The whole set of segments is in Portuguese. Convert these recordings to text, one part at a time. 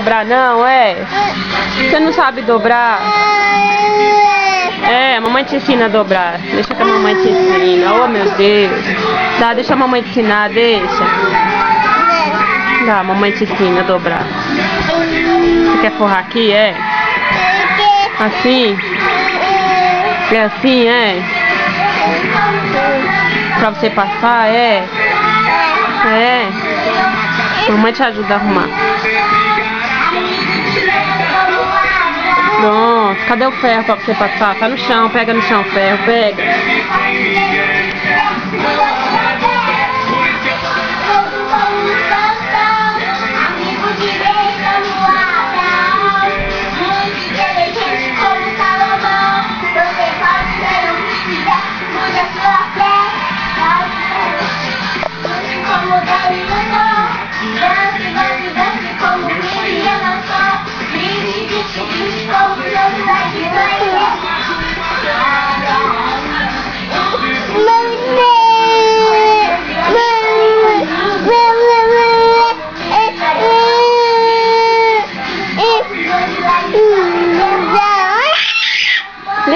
dobrar não, é? Você não sabe dobrar? É, a mamãe te ensina a dobrar. Deixa que a mamãe te ensina. Oh, meu Deus. Tá, deixa a mamãe te ensinar, deixa. Tá, a mamãe te ensina a dobrar. Você quer forrar aqui, é? Assim? É assim, é? Pra você passar, é? É. Mamãe te ajuda a arrumar. Pronto. Cadê o ferro pra você passar? Tá no chão. Pega no chão o ferro. Pega.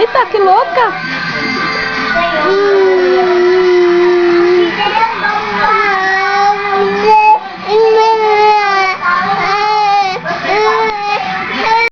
Eita, que louca!